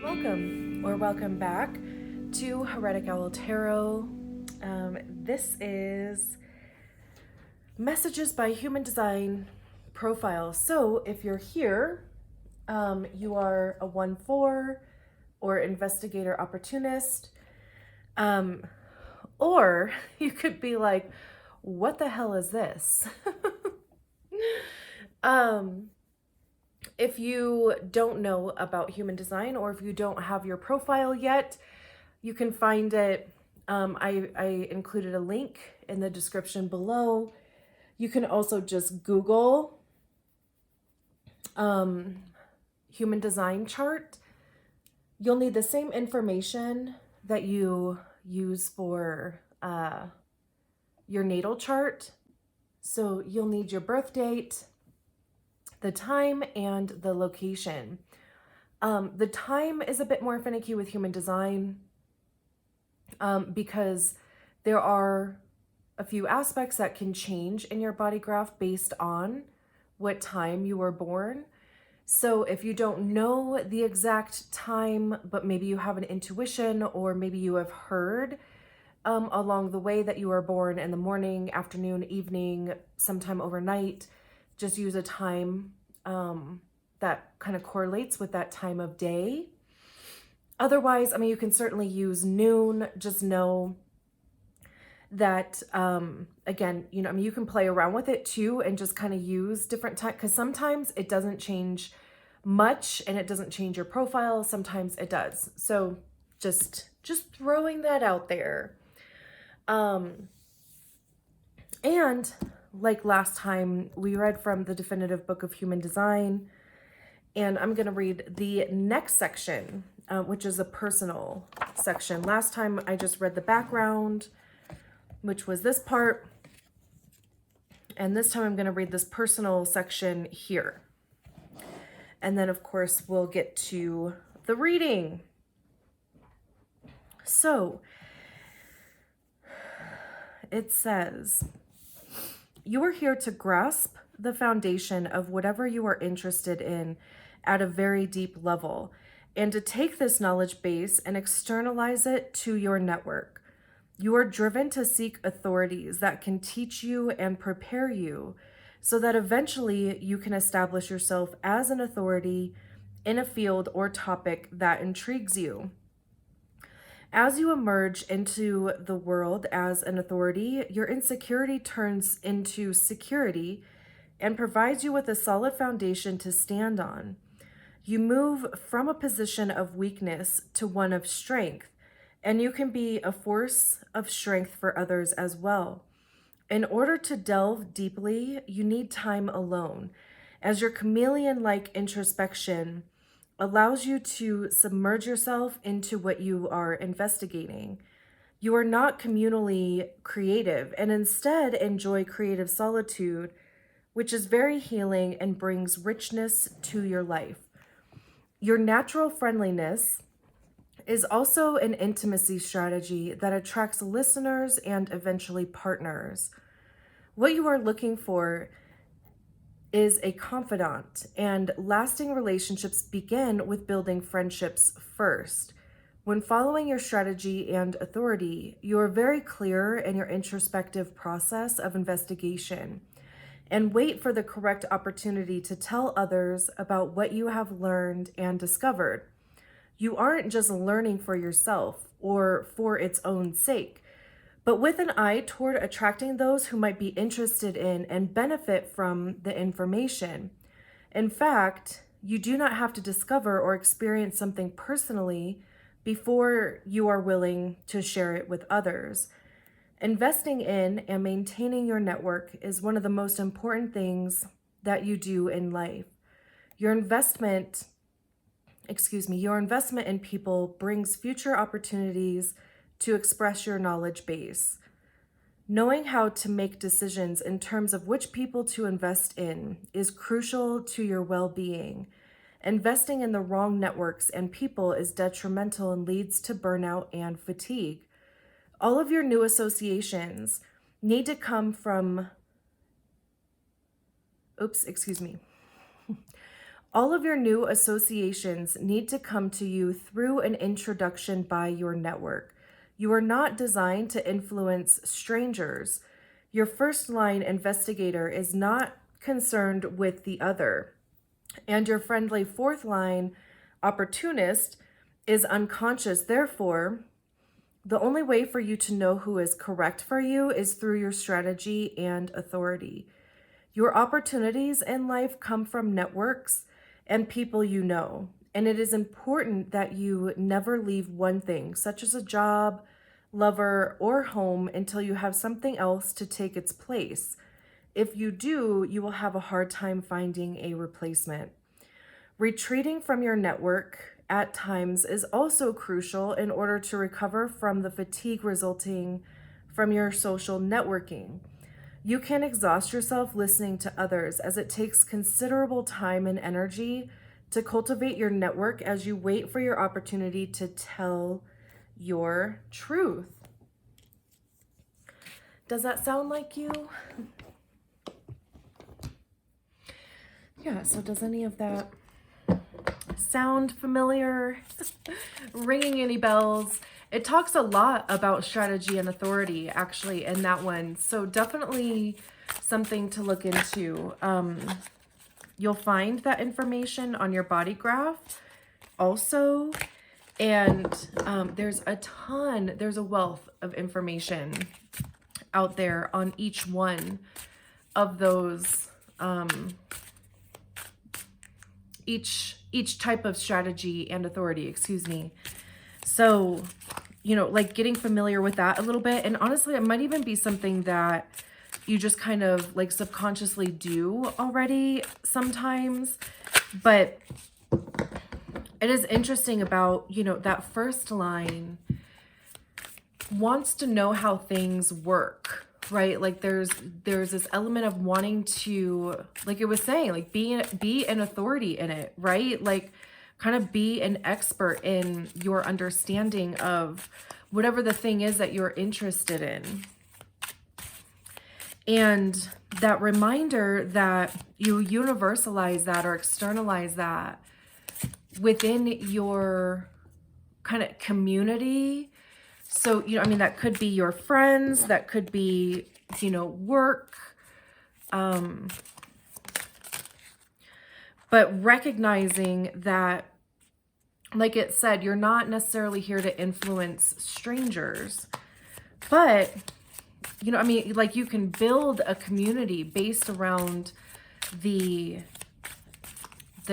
Welcome back to Heretic Owl Tarot. This is Messages by Human Design Profile. So if you're here, you are a 1-4 or investigator opportunist, or you could be like, what the hell is this? If you don't know about human design, or if you don't have your profile yet, you can find it. I included a link in the description below. You can also just Google human design chart. You'll need the same information that you use for your natal chart. So you'll need your birth date, the time, and the location. The time is a bit more finicky with human design because there are a few aspects that can change in your body graph based on what time you were born. So if you don't know the exact time, but maybe you have an intuition, or maybe you have heard along the way that you were born in the morning, afternoon, evening, sometime overnight, just use a time that kind of correlates with that time of day. Otherwise, I mean, you can certainly use noon. Just know that, again, I mean, you can play around with it too and just kind of use different time, because sometimes it doesn't change much and it doesn't change your profile. Sometimes it does. So just throwing that out there. And like last time, we read from the Definitive Book of Human Design, and I'm going to read the next section, which is a personal section. Last time I just read the background, which was this part, and this time I'm going to read this personal section here. And then, of course, we'll get to the reading. So, it says, you are here to grasp the foundation of whatever you are interested in at a very deep level, and to take this knowledge base and externalize it to your network. You are driven to seek authorities that can teach you and prepare you so that eventually you can establish yourself as an authority in a field or topic that intrigues you. As you emerge into the world as an authority, your insecurity turns into security and provides you with a solid foundation to stand on. You move from a position of weakness to one of strength, and you can be a force of strength for others as well. In order to delve deeply, you need time alone, as your chameleon-like introspection allows you to submerge yourself into what you are investigating. You are not communally creative, and instead enjoy creative solitude, which is very healing and brings richness to your life. Your natural friendliness is also an intimacy strategy that attracts listeners and eventually partners. What you are looking for is a confidant, and lasting relationships begin with building friendships first. When following your strategy and authority, you are very clear in your introspective process of investigation, and wait for the correct opportunity to tell others about what you have learned and discovered. You aren't just learning for yourself or for its own sake, but with an eye toward attracting those who might be interested in and benefit from the information. In fact, you do not have to discover or experience something personally before you are willing to share it with others. Investing in and maintaining your network is one of the most important things that you do in life. Your investment in people brings future opportunities to express your knowledge base. Knowing how to make decisions in terms of which people to invest in is crucial to your well-being. Investing in the wrong networks and people is detrimental and leads to burnout and fatigue. All of your new associations need to come from All of your new associations need to come to you through an introduction by your network. You are not designed to influence strangers. Your first line investigator is not concerned with the other. And your friendly fourth line opportunist is unconscious. Therefore, the only way for you to know who is correct for you is through your strategy and authority. Your opportunities in life come from networks and people you know. And it is important that you never leave one thing, such as a job, lover, or home, until you have something else to take its place. If you do, you will have a hard time finding a replacement. Retreating from your network at times is also crucial in order to recover from the fatigue resulting from your social networking. You can exhaust yourself listening to others, as it takes considerable time and energy to cultivate your network as you wait for your opportunity to tell your truth. Does that sound like you? Yeah, so does any of that sound familiar? Ringing any bells? It talks a lot about strategy and authority, actually, in that one. So definitely something to look into. You'll find that information on your body graph also. And there's a wealth of information out there on each one of those, each type of strategy and authority, excuse me. So, like getting familiar with that a little bit. And honestly, it might even be something that you just kind of like subconsciously do already sometimes. But it is interesting about, that first line wants to know how things work, right? Like there's this element of wanting to, like it was saying, like be an authority in it, right? Like kind of be an expert in your understanding of whatever the thing is that you're interested in. And that reminder that you universalize that or externalize that within your kind of community. So, that could be your friends, that could be, work. But recognizing that, like it said, you're not necessarily here to influence strangers, but, like you can build a community based around the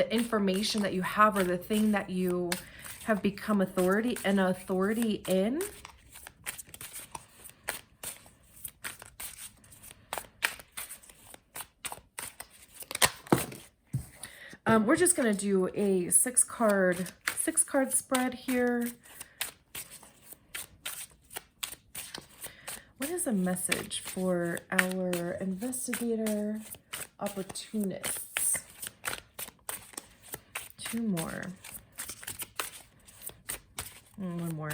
information that you have or the thing that you have become authority in. We're just going to do a six card spread here. What is a message for our investigator opportunists? Two more. One more.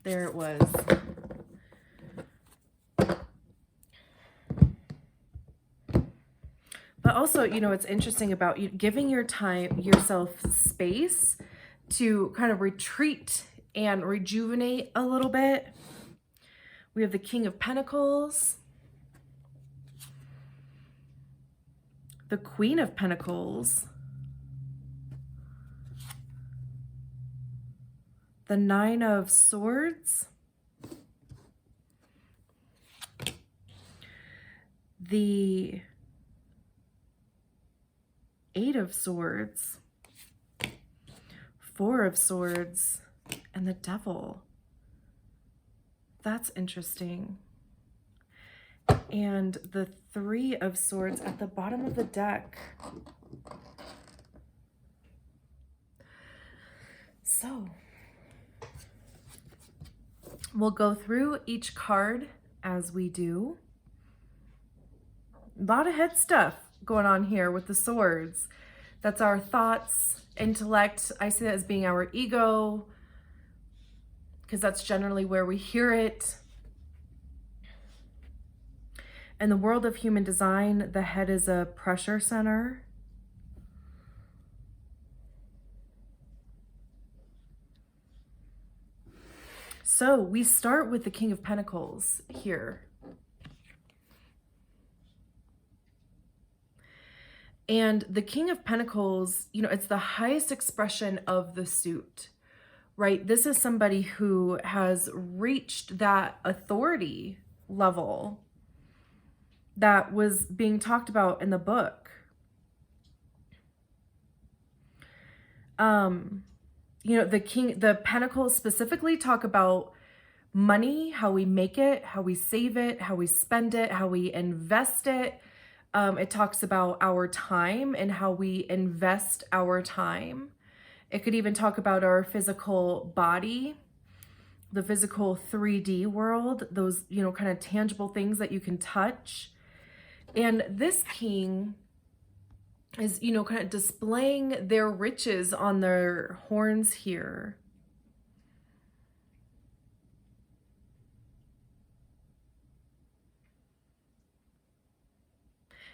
There it was. But also, it's interesting about you giving yourself space to kind of retreat and rejuvenate a little bit. We have the King of Pentacles, the Queen of Pentacles, the Nine of Swords, the Eight of Swords, Four of Swords, and the Devil. That's interesting. And the Three of Swords at the bottom of the deck. So, we'll go through each card as we do. A lot of head stuff going on here with the swords. That's our thoughts, intellect. I see that as being our ego, because that's generally where we hear it. In the world of human design, the head is a pressure center. So we start with the King of Pentacles here. And the King of Pentacles, you know, it's the highest expression of the suit, right? This is somebody who has reached that authority level that was being talked about in the book. You know, the Pentacles specifically talk about money, how we make it, how we save it, how we spend it, how we invest it. It talks about our time and how we invest our time. It could even talk about our physical body, the physical 3D world, those, you know, kind of tangible things that you can touch. And this king is, you know, kind of displaying their riches on their horns here.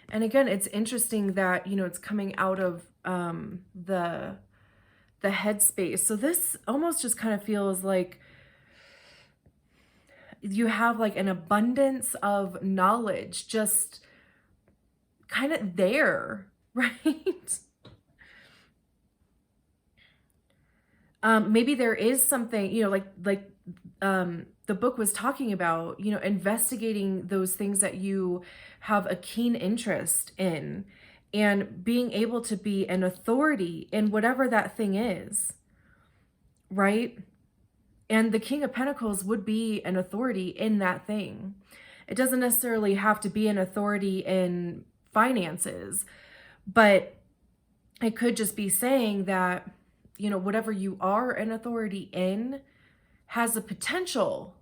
And again, it's interesting that, you know, it's coming out of the headspace. So this almost just kind of feels like you have like an abundance of knowledge just kind of there, right? Maybe there is something, you know, like the book was talking about, you know, investigating those things that you have a keen interest in and being able to be an authority in whatever that thing is, right? And the King of Pentacles would be an authority in that thing. It doesn't necessarily have to be an authority in finances, but it could just be saying that, you know, whatever you are an authority in has the potential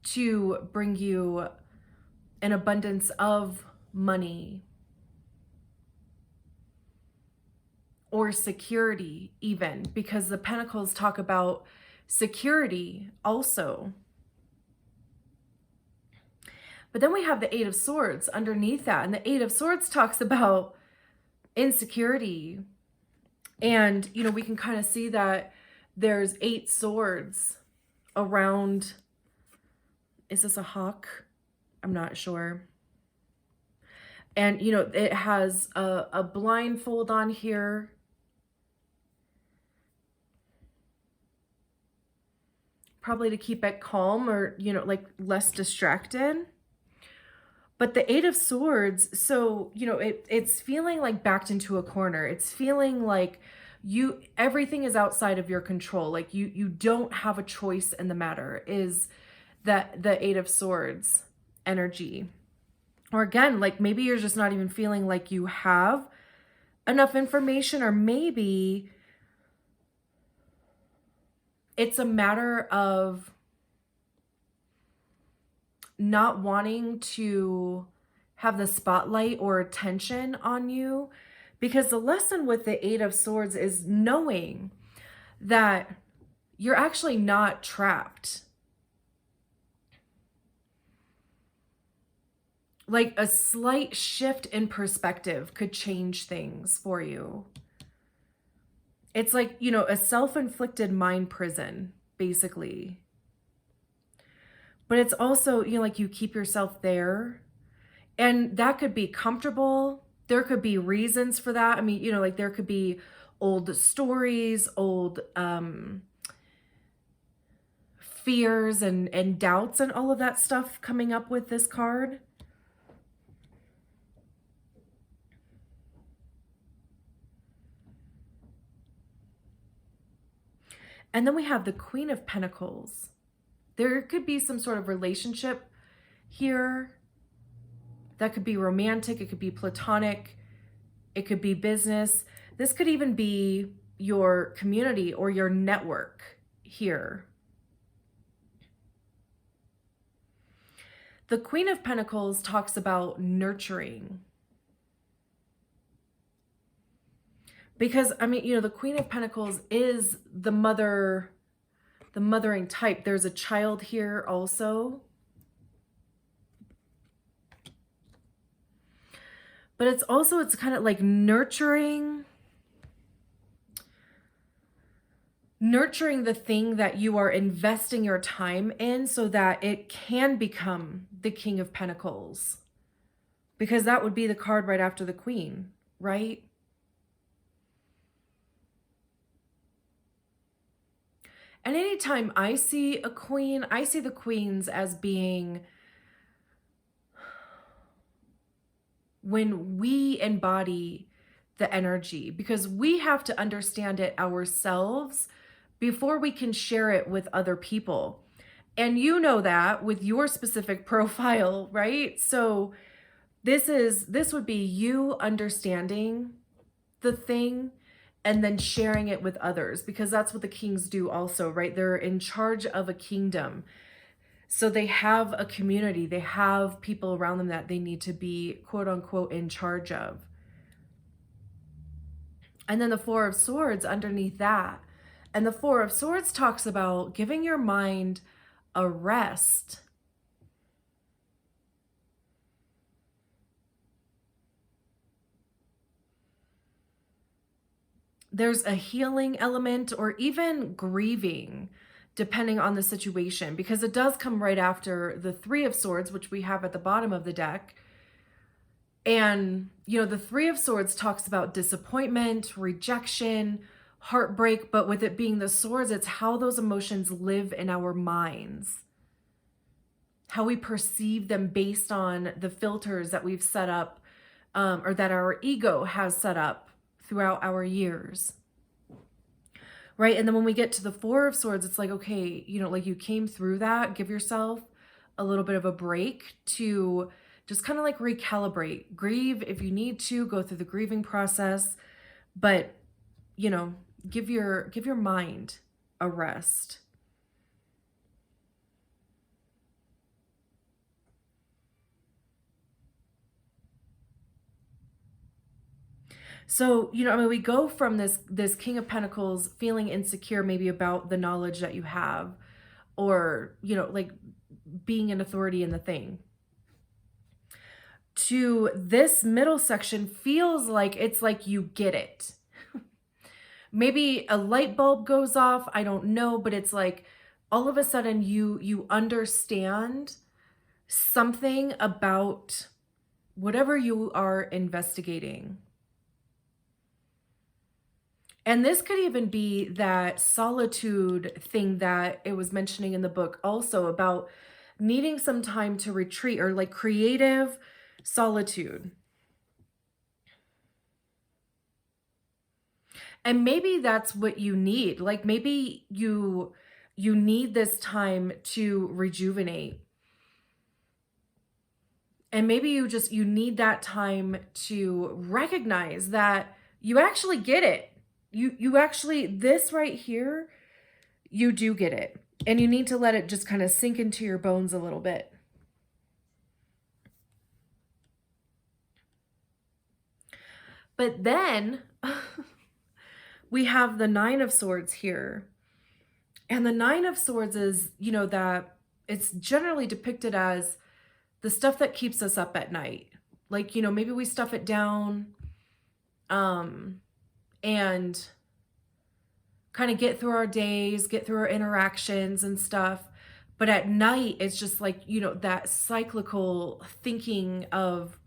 to bring you an abundance of money or security, even, because the Pentacles talk about security also. But then we have the Eight of Swords underneath that, and the Eight of Swords talks about insecurity. And, you know, we can kind of see that there's 8 swords around. Is this a hawk? I'm not sure. And, you know, it has a blindfold on here. Probably to keep it calm or, you know, like less distracted. But the Eight of Swords, so, you know, it's feeling like backed into a corner. It's feeling like everything is outside of your control. Like you don't have a choice in the matter, is that the Eight of Swords energy. Or again, like maybe you're just not even feeling like you have enough information, or maybe it's a matter of not wanting to have the spotlight or attention on you, because the lesson with the Eight of Swords is knowing that you're actually not trapped. Like a slight shift in perspective could change things for you. It's like, you know, a self-inflicted mind prison, basically. But it's also, you know, like you keep yourself there, and that could be comfortable. There could be reasons for that. I mean, you know, like there could be old stories, old fears and doubts and all of that stuff coming up with this card. And then we have the Queen of Pentacles. There could be some sort of relationship here. That could be romantic, it could be platonic, it could be business. This could even be your community or your network here. The Queen of Pentacles talks about nurturing. Because, I mean, you know, the Queen of Pentacles is the mother, the mothering type. There's a child here also. But it's also, it's kind of like nurturing nurturing the thing that you are investing your time in so that it can become the King of Pentacles. Because that would be the card right after the Queen, right? And anytime I see a queen, I see the queens as being when we embody the energy, because we have to understand it ourselves before we can share it with other people. And you know that with your specific profile, right? So this would be you understanding the thing and then sharing it with others, because that's what the kings do also, right? They're in charge of a kingdom. So they have a community, they have people around them that they need to be quote unquote in charge of. And then the Four of Swords underneath that. And the Four of Swords talks about giving your mind a rest. There's a healing element or even grieving, depending on the situation, because it does come right after the Three of Swords, which we have at the bottom of the deck. And, the Three of Swords talks about disappointment, rejection, heartbreak, but with it being the swords, it's how those emotions live in our minds, how we perceive them based on the filters that we've set up, or that our ego has set up throughout our years. Right? And then when we get to the Four of Swords, it's like, okay, like you came through that, give yourself a little bit of a break to just kind of like recalibrate, grieve if you need to, go through the grieving process, but give your mind a rest. So, we go from this King of Pentacles feeling insecure maybe about the knowledge that you have, or, like being an authority in the thing, to this middle section feels like it's like you get it. Maybe a light bulb goes off, I don't know, but it's like all of a sudden you understand something about whatever you are investigating. And this could even be that solitude thing that it was mentioning in the book also, about needing some time to retreat, or like creative solitude. And maybe that's what you need. Like maybe you need this time to rejuvenate. And maybe you need that time to recognize that you actually get it. You actually, this right here, you do get it. And you need to let it just kind of sink into your bones a little bit. But then we have the Nine of Swords here. And the Nine of Swords is, that it's generally depicted as the stuff that keeps us up at night. Like, maybe we stuff it down, and kind of get through our days, get through our interactions and stuff. But at night, it's just like, that cyclical thinking of,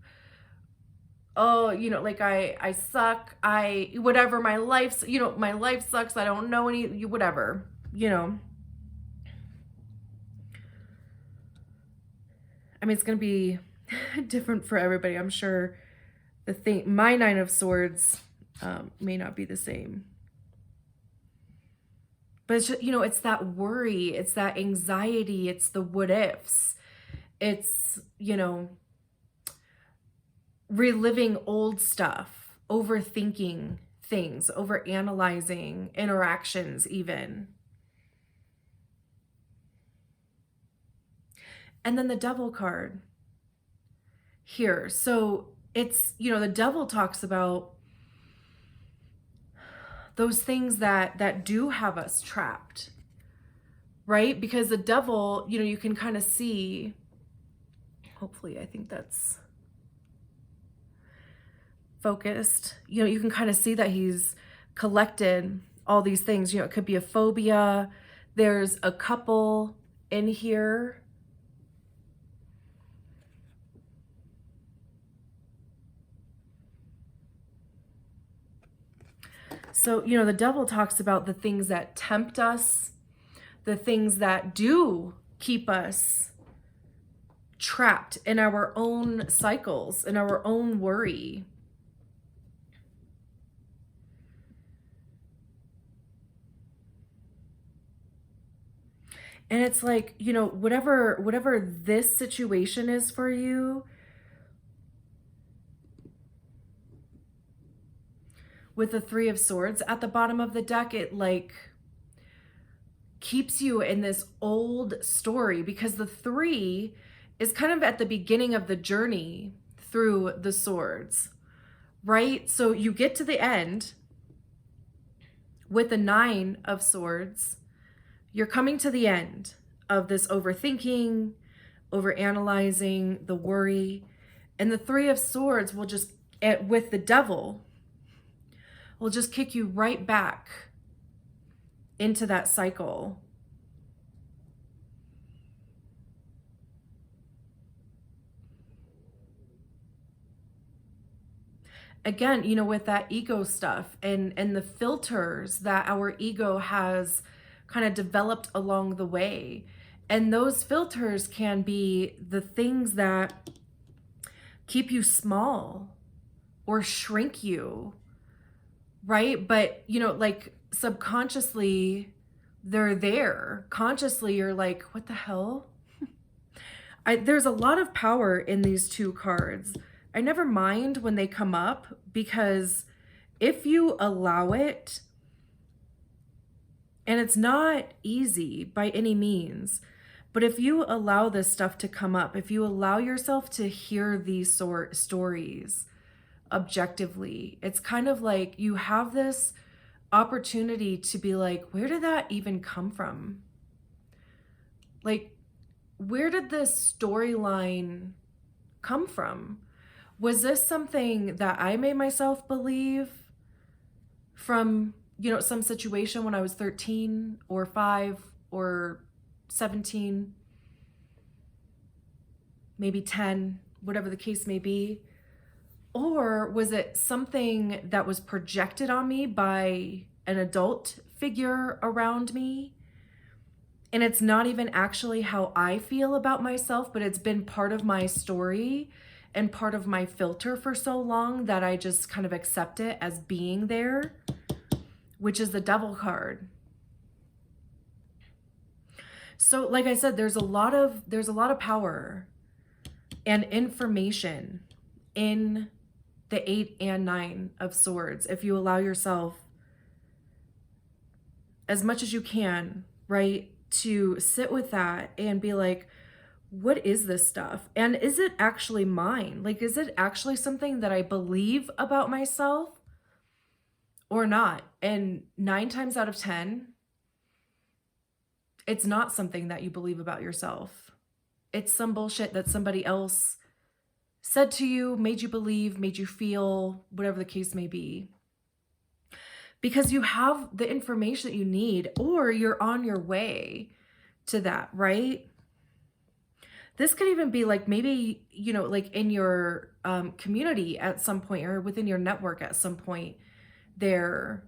oh, like I suck. Whatever, my life's, my life sucks. I don't know any, whatever, I mean, it's going to be different for everybody. I'm sure my Nine of Swords may not be the same. But it's just, it's that worry, it's that anxiety, it's the what ifs. It's, reliving old stuff, overthinking things, overanalyzing interactions even. And then the Devil card here. So it's, the Devil talks about those things that do have us trapped, right? Because the Devil, you can kind of see, hopefully, I think that's focused, you can kind of see that he's collected all these things. You know, it could be a phobia. There's a couple in here. So, you know, the devil talks about the things that tempt us, the things that do keep us trapped in our own cycles, in our own worry. And it's like, you know, whatever this situation is for you, with the Three of Swords at the bottom of the deck, it like keeps you in this old story, because the three is kind of at the beginning of the journey through the swords, right? So you get to the end with the Nine of Swords. You're coming to the end of this overthinking, overanalyzing, the worry. And the Three of Swords will just, with the devil, will just kick you right back into that cycle. Again, you know, with that ego stuff and the filters that our ego has kind of developed along the way. And those filters can be the things that keep you small or shrink you, right? But, you know, like subconsciously they're there. Consciously you're like, what the hell? There's a lot of power in these two cards. I never mind when they come up, because if you allow it, and it's not easy by any means, but if you allow this stuff to come up, if you allow yourself to hear these stories objectively, it's kind of like you have this opportunity to be like, where did that even come from? Like, where did this storyline come from? Was this something that I made myself believe from, you know, some situation when I was 13 or 5 or 17, maybe 10, whatever the case may be? Or was it something that was projected on me by an adult figure around me? And it's not even actually how I feel about myself, but it's been part of my story and part of my filter for so long that I just kind of accept it as being there, which is the Devil card. So like I said, there's a lot of power and information in the 8 and 9 of Swords if you allow yourself as much as you can, right, to sit with that and be like, what is this stuff? And is it actually mine? Like, is it actually something that I believe about myself or not? And 9 times out of 10, it's not something that you believe about yourself. It's some bullshit that somebody else said to you, made you believe, made you feel, whatever the case may be. Because you have the information that you need, or you're on your way to that, right? This could even be like, maybe, you know, like in your community at some point, or within your network at some point there.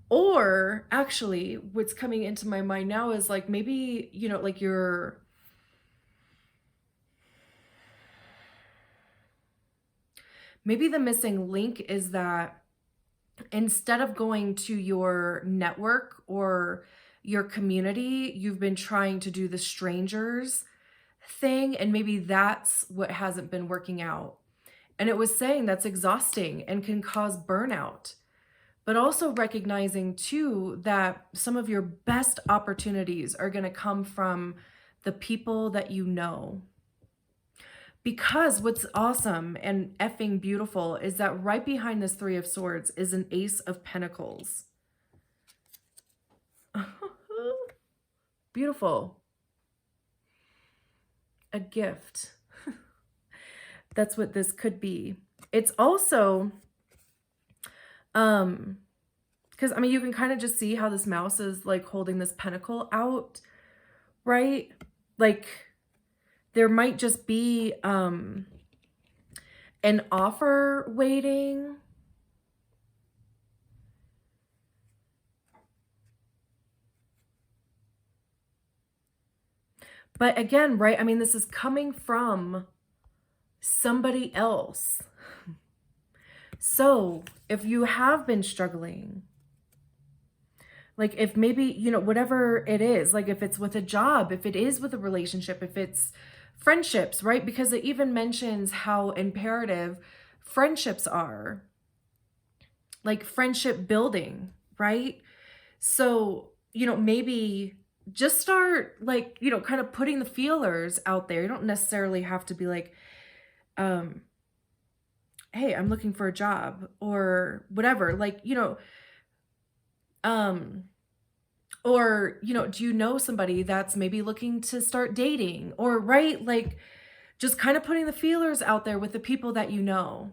Or actually, what's coming into my mind now is like, maybe, you know, like maybe the missing link is that instead of going to your network or your community, you've been trying to do the strangers thing, and maybe that's what hasn't been working out. And it was saying that's exhausting and can cause burnout, but also recognizing too that some of your best opportunities are going to come from the people that you know. Because what's awesome and effing beautiful is that right behind this Three of Swords is an Ace of Pentacles. Beautiful. A gift. That's what this could be. It's also Because, I mean, you can kind of just see how this mouse is like holding this pentacle out, right? Like there might just be an offer waiting. But again, right? I mean, this is coming from somebody else. So if you have been struggling, like if maybe, you know, whatever it is, like if it's with a job, if it is with a relationship, if it's friendships, right? Because it even mentions how imperative friendships are, like friendship building, right? So, you know, maybe just start like, you know, kind of putting the feelers out there. You don't necessarily have to be like, hey, I'm looking for a job or whatever. Like, you know, or, you know, do you know somebody that's maybe looking to start dating or, right? Like just kind of putting the feelers out there with the people that you know.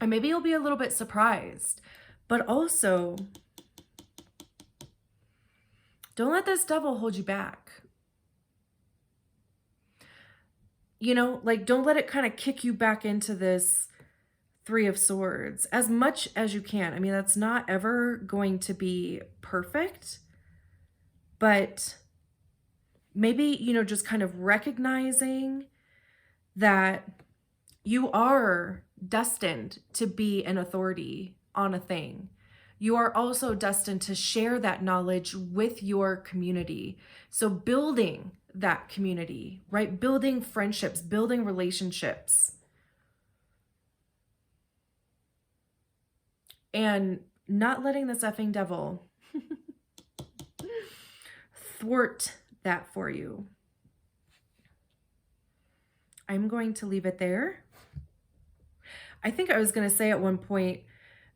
And maybe you'll be a little bit surprised, but also don't let this devil hold you back. You know, like don't let it kind of kick you back into this Three of Swords as much as you can. I mean, that's not ever going to be perfect, but maybe, you know, just kind of recognizing that you are destined to be an authority on a thing. You are also destined to share that knowledge with your community. So building that community, right? Building friendships, building relationships. And not letting this effing devil thwart that for you. I'm going to leave it there. I think I was going to say at one point,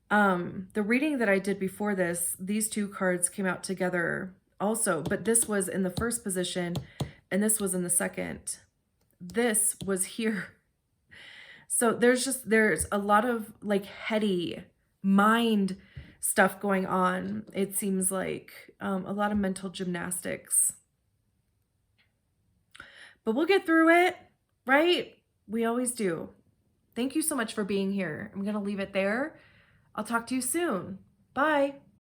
the reading that I did before this, these two cards came out together also, but this was in the first position and this was in the second. This was here. So there's a lot of like heady mind stuff going on. It seems like a lot of mental gymnastics. But we'll get through it, right? We always do. Thank you so much for being here. I'm going to leave it there. I'll talk to you soon. Bye.